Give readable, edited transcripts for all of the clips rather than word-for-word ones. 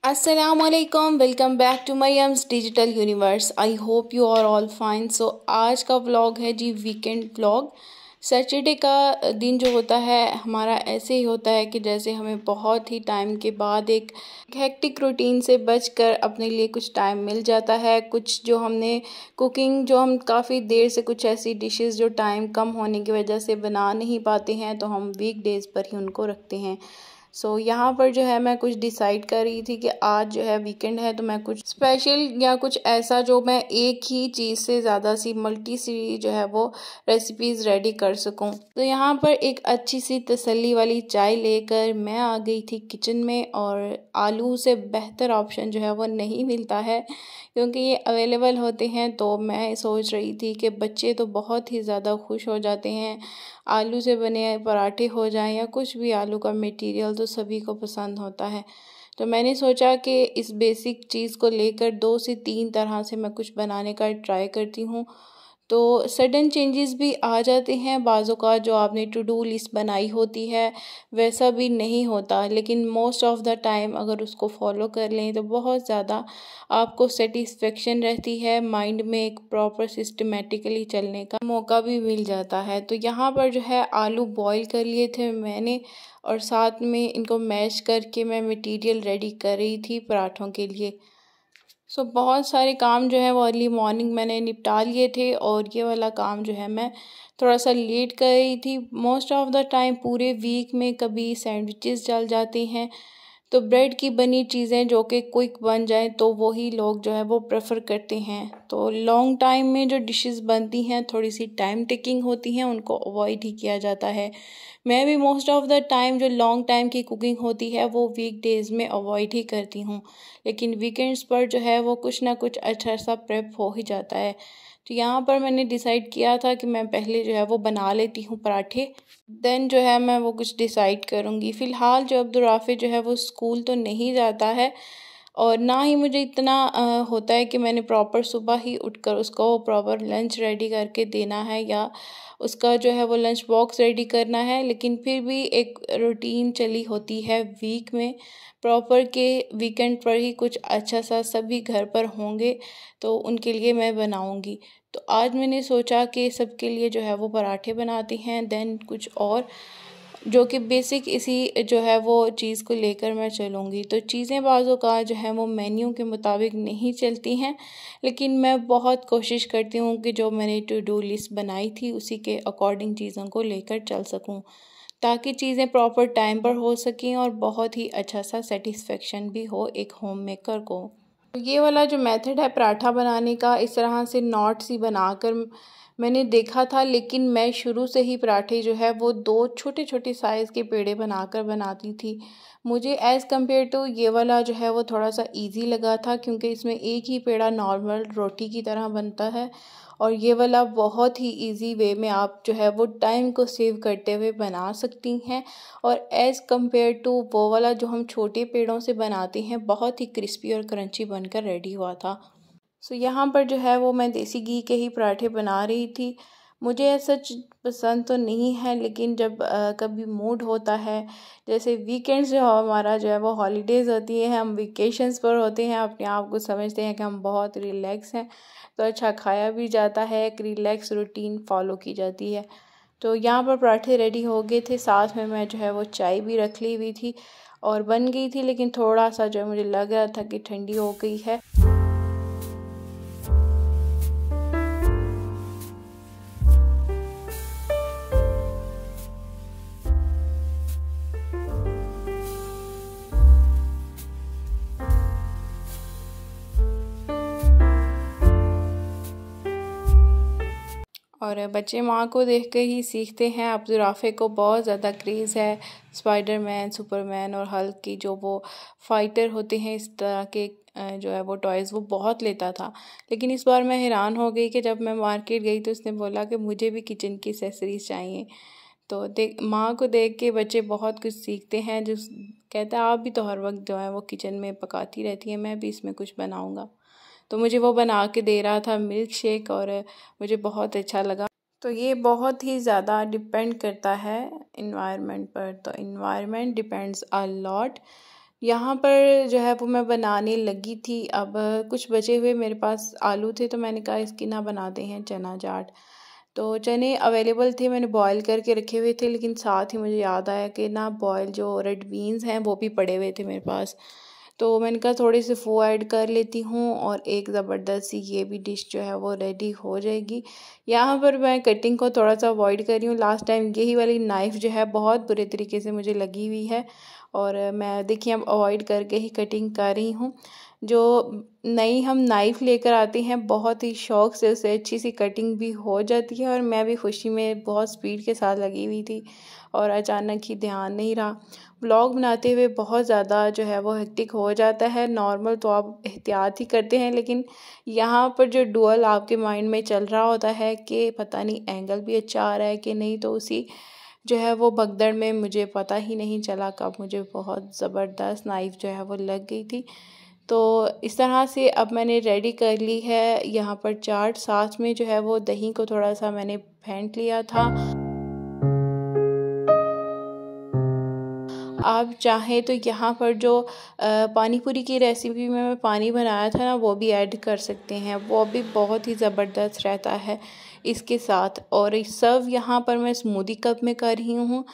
असलकम, welcome back to Maryam's digital universe. I hope you are all fine. So आज का vlog है जी weekend vlog. Saturday का दिन जो होता है हमारा ऐसे ही होता है कि जैसे हमें बहुत ही टाइम के बाद एक हेक्टिक रूटीन से बचकर अपने लिए कुछ टाइम मिल जाता है। कुछ जो हमने कुकिंग जो हम काफ़ी देर से कुछ ऐसी डिशेस जो टाइम कम होने की वजह से बना नहीं पाते हैं तो हम वीक डेज़ पर ही उनको रखते हैं। यहाँ पर जो है मैं कुछ डिसाइड कर रही थी कि आज जो है वीकेंड है तो मैं कुछ स्पेशल या कुछ ऐसा जो मैं एक ही चीज़ से ज़्यादा सी मल्टी सी जो है वो रेसिपीज़ रेडी कर सकूं। तो यहाँ पर एक अच्छी सी तसल्ली वाली चाय लेकर मैं आ गई थी किचन में। और आलू से बेहतर ऑप्शन जो है वो नहीं मिलता है क्योंकि ये अवेलेबल होते हैं। तो मैं सोच रही थी कि बच्चे तो बहुत ही ज़्यादा खुश हो जाते हैं, आलू से बने पराठे हो जाएं या कुछ भी आलू का मटेरियल तो सभी को पसंद होता है। तो मैंने सोचा कि इस बेसिक चीज़ को लेकर 2 से 3 तरह से मैं कुछ बनाने का ट्राई करती हूँ। तो सडन चेंजेस भी आ जाते हैं, बाज़ों का जो आपने टू डू लिस्ट बनाई होती है वैसा भी नहीं होता, लेकिन मोस्ट ऑफ द टाइम अगर उसको फॉलो कर लें तो बहुत ज़्यादा आपको सेटिस्फेक्शन रहती है, माइंड में एक प्रॉपर सिस्टमेटिकली चलने का मौका भी मिल जाता है। तो यहाँ पर जो है आलू बॉईल कर लिए थे मैंने और साथ में इनको मैश करके मैं मटेरियल रेडी कर रही थी पराठों के लिए। बहुत सारे काम जो है वो अर्ली मॉर्निंग मैंने निपटा लिए थे और ये वाला काम जो है मैं थोड़ा सा लेट कर रही थी। मोस्ट ऑफ द टाइम पूरे वीक में कभी सैंडविचेस चल जाते हैं तो ब्रेड की बनी चीज़ें जो कि क्विक बन जाएं तो वही लोग जो है वो प्रेफर करते हैं। तो लॉन्ग टाइम में जो डिशेस बनती हैं थोड़ी सी टाइम टेकिंग होती हैं, उनको अवॉइड ही किया जाता है। मैं भी मोस्ट ऑफ द टाइम जो लॉन्ग टाइम की कुकिंग होती है वो वीक डेज़ में अवॉइड ही करती हूँ, लेकिन वीकेंड्स पर जो है वो कुछ ना कुछ अच्छा सा प्रेप हो ही जाता है। तो यहाँ पर मैंने डिसाइड किया था कि मैं पहले जो है वो बना लेती हूँ पराठे, देन जो है मैं वो कुछ डिसाइड करूँगी। फ़िलहाल जो अब्दुर्राफ़े जो है वो स्कूल तो नहीं जाता है और ना ही मुझे इतना होता है कि मैंने प्रॉपर सुबह ही उठकर उसको प्रॉपर लंच रेडी करके देना है या उसका जो है वो लंच बॉक्स रेडी करना है, लेकिन फिर भी एक रूटीन चली होती है वीक में प्रॉपर के वीकेंड पर ही कुछ अच्छा सा सभी घर पर होंगे तो उनके लिए मैं बनाऊंगी। तो आज मैंने सोचा कि सबके लिए जो है वो पराठे बनाते हैं, देन कुछ और जो कि बेसिक इसी जो है वो चीज़ को लेकर मैं चलूँगी। तो चीज़ें बाज़ों का जो है वो मेन्यू के मुताबिक नहीं चलती हैं, लेकिन मैं बहुत कोशिश करती हूँ कि जो मैंने टू डू लिस्ट बनाई थी उसी के अकॉर्डिंग चीज़ों को लेकर चल सकूँ ताकि चीज़ें प्रॉपर टाइम पर हो सकें और बहुत ही अच्छा सा सेटिस्फेक्शन भी हो एक होम मेकर को। ये वाला जो मेथड है पराठा बनाने का, इस तरह से नॉट्स ही बनाकर मैंने देखा था, लेकिन मैं शुरू से ही पराठे जो है वो 2 छोटे छोटे साइज़ के पेड़े बनाकर बनाती थी। मुझे एज़ कम्पेयर टू ये वाला जो है वो थोड़ा सा इजी लगा था क्योंकि इसमें एक ही पेड़ा नॉर्मल रोटी की तरह बनता है और ये वाला बहुत ही इजी वे में आप जो है वो टाइम को सेव करते हुए बना सकती हैं। और एज़ कम्पेयर टू वो वाला जो हम छोटे पेड़ों से बनाते हैं बहुत ही क्रिस्पी और क्रंची बनकर रेडी हुआ था। यहाँ पर जो है वो मैं देसी घी के ही पराठे बना रही थी। मुझे ऐसा पसंद तो नहीं है, लेकिन जब कभी मूड होता है, जैसे वीकेंड्स जो हमारा जो है वो हॉलीडेज़ होती है, हम वेकेशंस पर होते हैं, अपने आप को समझते हैं कि हम बहुत रिलैक्स हैं तो अच्छा खाया भी जाता है, एक रिलैक्स रूटीन फॉलो की जाती है। तो यहाँ पर पराठे रेडी हो गए थे, साथ में मैं जो है वो चाय भी रख ली हुई थी और बन गई थी, लेकिन थोड़ा सा जो है मुझे लग रहा था कि ठंडी हो गई है। और बच्चे माँ को देख कर ही सीखते हैं। अब्दुर्राफ़े को बहुत ज़्यादा क्रेज़ है स्पाइडरमैन, सुपरमैन और हल्क की, जो वो फाइटर होते हैं इस तरह के जो है वो टॉयज़ वो बहुत लेता था। लेकिन इस बार मैं हैरान हो गई कि जब मैं मार्केट गई तो उसने बोला कि मुझे भी किचन की एक्सेसरीज़ चाहिए। तो माँ को देख के बच्चे बहुत कुछ सीखते हैं, जो कहता है आप भी तो हर वक्त जो है वो किचन में पकाती रहती हैं, मैं भी इसमें कुछ बनाऊँगा। तो मुझे वो बना के दे रहा था मिल्क शेक और मुझे बहुत अच्छा लगा। तो ये बहुत ही ज़्यादा डिपेंड करता है इन्वायरमेंट पर, तो इन्वायरमेंट डिपेंड्स अ लॉट। यहाँ पर जो है वो मैं बनाने लगी थी। अब कुछ बचे हुए मेरे पास आलू थे, तो मैंने कहा इसकी ना बनाते हैं चना चाट। तो चने अवेलेबल थे, मैंने बॉईल करके रखे हुए थे, लेकिन साथ ही मुझे याद आया कि ना बॉयल जो रेड बीन्स हैं वो भी पड़े हुए थे मेरे पास। तो मैंने कहा थोड़े से वो ऐड कर लेती हूँ और एक ज़बरदस्त सी ये भी डिश जो है वो रेडी हो जाएगी। यहाँ पर मैं कटिंग को थोड़ा सा अवॉइड कर रही हूँ। लास्ट टाइम यही वाली नाइफ़ जो है बहुत बुरे तरीके से मुझे लगी हुई है, और मैं देखिए अब अवॉइड करके ही कटिंग कर रही हूँ। जो नई हम नाइफ़ लेकर आते हैं बहुत ही शौक़ से उससे अच्छी सी कटिंग भी हो जाती है, और मैं भी खुशी में बहुत स्पीड के साथ लगी हुई थी और अचानक ही ध्यान नहीं रहा। व्लॉग बनाते हुए बहुत ज़्यादा जो है वो हेक्टिक हो जाता है। नॉर्मल तो आप एहतियात ही करते हैं, लेकिन यहाँ पर जो डुअल आपके माइंड में चल रहा होता है कि पता नहीं एंगल भी अच्छा आ रहा है कि नहीं, तो उसी जो है वो भगदड़ में मुझे पता ही नहीं चला कब मुझे बहुत ज़बरदस्त नाइफ़ जो है वो लग गई थी। तो इस तरह से अब मैंने रेडी कर ली है यहाँ पर चाट। साथ में जो है वो दही को थोड़ा सा मैंने फेंट लिया था। आप चाहें तो यहाँ पर जो पानी पूरी की रेसिपी में मैं पानी बनाया था ना, वो भी ऐड कर सकते हैं, वो भी बहुत ही ज़बरदस्त रहता है इसके साथ। और सर्व यहाँ पर मैं स्मूदी कप में कर रही हूँ।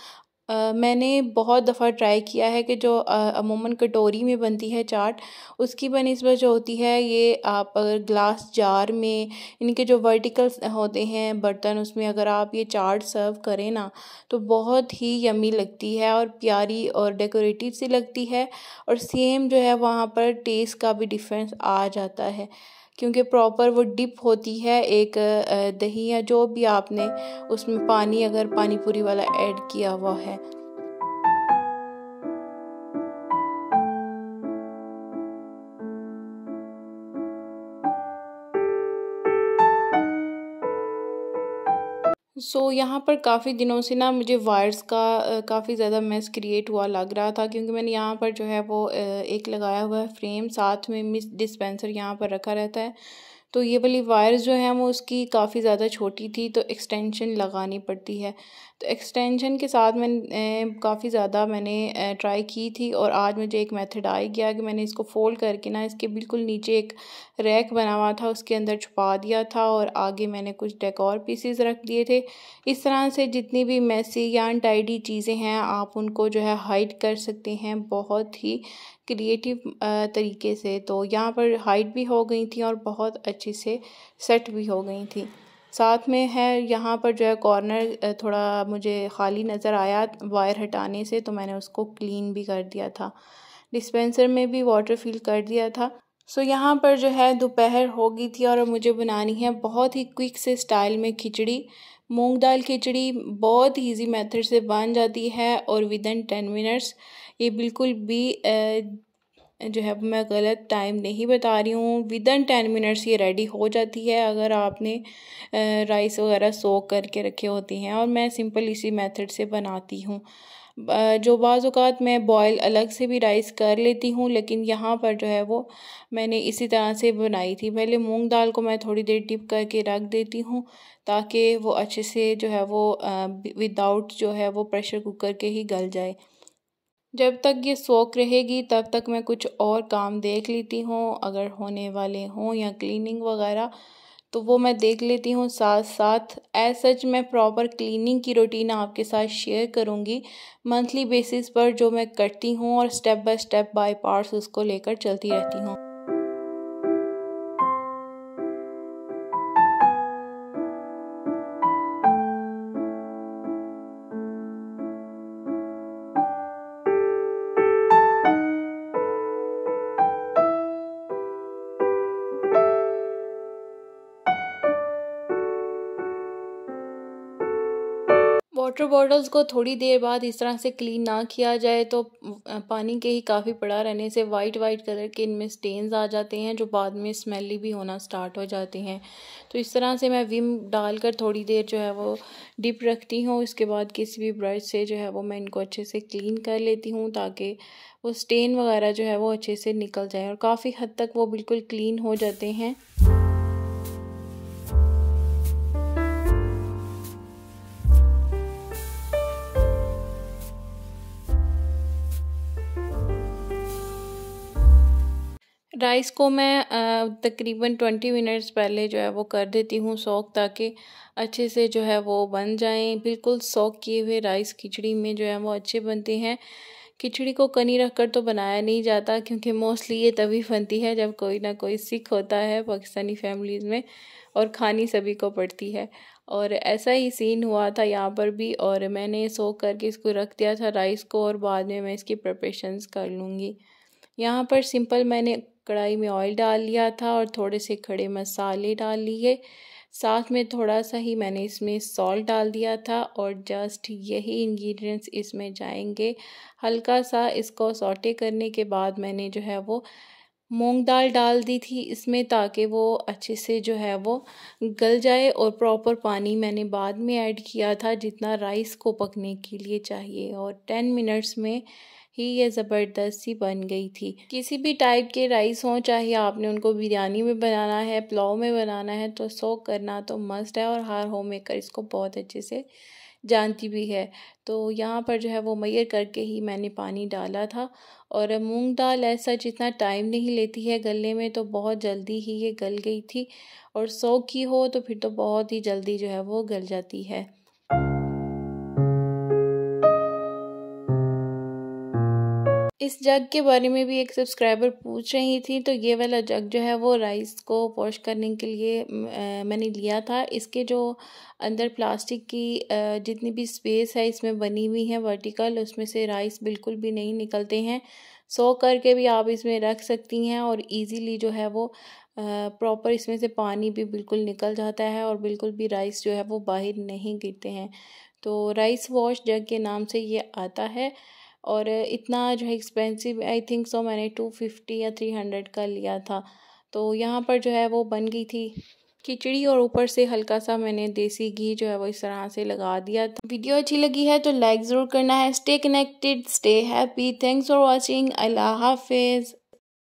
मैंने बहुत दफ़ा ट्राई किया है कि जो अमूमन कटोरी में बनती है चाट, उसकी बनिस्बत जो होती है ये आप अगर ग्लास जार में, इनके जो वर्टिकल्स होते हैं बर्तन, उसमें अगर आप ये चाट सर्व करें ना, तो बहुत ही यम्मी लगती है और प्यारी और डेकोरेटिव सी लगती है। और सेम जो है वहाँ पर टेस्ट का भी डिफरेंस आ जाता है, क्योंकि प्रॉपर वो डिप होती है एक दही या जो भी आपने उसमें पानी अगर पानी पूरी वाला ऐड किया हुआ है। यहाँ पर काफ़ी दिनों से ना मुझे वायर्स का काफ़ी ज़्यादा मेस क्रिएट हुआ लग रहा था, क्योंकि मैंने यहाँ पर जो है वो एक लगाया हुआ है फ्रेम, साथ में मिस डिस्पेंसर यहाँ पर रखा रहता है। तो ये वाली वायर्स जो हैं वो उसकी काफ़ी ज़्यादा छोटी थी, तो एक्सटेंशन लगानी पड़ती है। तो एक्सटेंशन के साथ काफ़ी ज़्यादा मैंने ट्राई की थी, और आज मुझे एक मेथड आ गया कि मैंने इसको फ़ोल्ड करके ना इसके बिल्कुल नीचे एक रैक बना हुआ था उसके अंदर छुपा दिया था, और आगे मैंने कुछ डेकोर पीसेस रख दिए थे। इस तरह से जितनी भी मेसी या अनटाइडी चीज़ें हैं आप उनको जो है हाइड कर सकते हैं बहुत ही क्रिएटिव तरीके से। तो यहाँ पर हाइड भी हो गई थी और बहुत अच्छे से सेट भी हो गई थी। साथ में है यहाँ पर जो है कॉर्नर थोड़ा मुझे खाली नज़र आया वायर हटाने से, तो मैंने उसको क्लीन भी कर दिया था। डिस्पेंसर में भी वाटर फिल कर दिया था। यहाँ पर जो है दोपहर हो गई थी और मुझे बनानी है बहुत ही क्विक से स्टाइल में खिचड़ी। मूंग दाल खिचड़ी बहुत ईजी मेथड से बन जाती है और विदिन 10 मिनट्स। ये बिल्कुल भी जो है मैं गलत टाइम नहीं बता रही हूँ, विदिन 10 मिनट्स ये रेडी हो जाती है अगर आपने राइस वगैरह सोक करके रखे होते हैं। और मैं सिंपल इसी मेथड से बनाती हूँ। जो बाज़ औक़ात मैं बॉयल अलग से भी राइस कर लेती हूँ, लेकिन यहाँ पर जो है वो मैंने इसी तरह से बनाई थी। पहले मूंग दाल को मैं थोड़ी देर डिप करके रख देती हूँ ताकि वो अच्छे से जो है वो विदाउट जो है वो प्रेशर कुकर के ही गल जाए। जब तक ये सोख रहेगी तब तक मैं कुछ और काम देख लेती हूँ, अगर होने वाले हों या क्लीनिंग वगैरह तो वो मैं देख लेती हूँ साथ साथ। एज सच मैं प्रॉपर क्लीनिंग की रूटीन आपके साथ शेयर करूँगी मंथली बेसिस पर, जो मैं करती हूँ और स्टेप बाय पार्ट्स उसको लेकर चलती रहती हूँ। वाटर बॉटल्स को थोड़ी देर बाद इस तरह से क्लीन ना किया जाए तो पानी के ही काफ़ी पड़ा रहने से वाइट कलर के इनमें स्टेन्स आ जाते हैं, जो बाद में स्मेली भी होना स्टार्ट हो जाते हैं। तो इस तरह से मैं विम डालकर थोड़ी देर जो है वो डिप रखती हूँ। इसके बाद किसी भी ब्रश से जो है वो मैं इनको अच्छे से क्लीन कर लेती हूँ ताकि वो स्टेन वगैरह जो है वो अच्छे से निकल जाए, और काफ़ी हद तक वो बिल्कुल क्लीन हो जाते हैं। राइस को मैं तकरीबन 20 मिनट्स पहले जो है वो कर देती हूँ सोक, ताकि अच्छे से जो है वो बन जाएं। बिल्कुल सोक किए हुए राइस खिचड़ी में जो है वो अच्छे बनते हैं। खिचड़ी को कनी रख कर तो बनाया नहीं जाता, क्योंकि मोस्टली ये तभी बनती है जब कोई ना कोई सिक होता है पाकिस्तानी फैमिलीज़ में, और खानी सभी को पड़ती है। और ऐसा ही सीन हुआ था यहाँ पर भी, और मैंने सोक करके इसको रख दिया था राइस को, और बाद में मैं इसकी प्रिपरेशंस कर लूँगी। यहाँ पर सिंपल मैंने कढ़ाई में ऑयल डाल लिया था और थोड़े से खड़े मसाले डाल लिए, साथ में थोड़ा सा ही मैंने इसमें सॉल्ट डाल दिया था, और जस्ट यही इंग्रेडिएंट्स इसमें जाएंगे। हल्का सा इसको सौटे करने के बाद मैंने जो है वो मूंग दाल डाल दी थी इसमें, ताकि वो अच्छे से जो है वो गल जाए। और प्रॉपर पानी मैंने बाद में ऐड किया था, जितना राइस को पकने के लिए चाहिए, और 10 मिनट्स में ही ये ज़बरदस्त सी बन गई थी। किसी भी टाइप के राइस हों, चाहे आपने उनको बिरयानी में बनाना है, पुलाव में बनाना है, तो सोक करना तो मस्ट है, और हर होम मेकर इसको बहुत अच्छे से जानती भी है। तो यहाँ पर जो है वो मैयर करके ही मैंने पानी डाला था। और मूंग दाल ऐसा जितना टाइम नहीं लेती है गलने में, तो बहुत जल्दी ही ये गल गई थी, और सोक की हो तो फिर तो बहुत ही जल्दी जो है वो गल जाती है। इस जग के बारे में भी एक सब्सक्राइबर पूछ रही थी, तो ये वाला जग जो है वो राइस को वॉश करने के लिए मैंने लिया था। इसके जो अंदर प्लास्टिक की जितनी भी स्पेस है इसमें बनी हुई है वर्टिकल, उसमें से राइस बिल्कुल भी नहीं निकलते हैं। सोक करके भी आप इसमें रख सकती हैं, और इजीली जो है वो प्रॉपर इसमें से पानी भी बिल्कुल निकल जाता है, और बिल्कुल भी राइस जो है वो बाहर नहीं गिरते हैं। तो राइस वॉश जग के नाम से ये आता है, और इतना जो है एक्सपेंसिव, आई थिंक सो मैंने 250 या 300 का लिया था। तो यहाँ पर जो है वो बन गई थी खिचड़ी, और ऊपर से हल्का सा मैंने देसी घी जो है वो इस तरह से लगा दिया था। वीडियो अच्छी लगी है तो लाइक ज़रूर करना है। Stay connected, stay happy, thanks for watching, अल्लाह हाफिज़।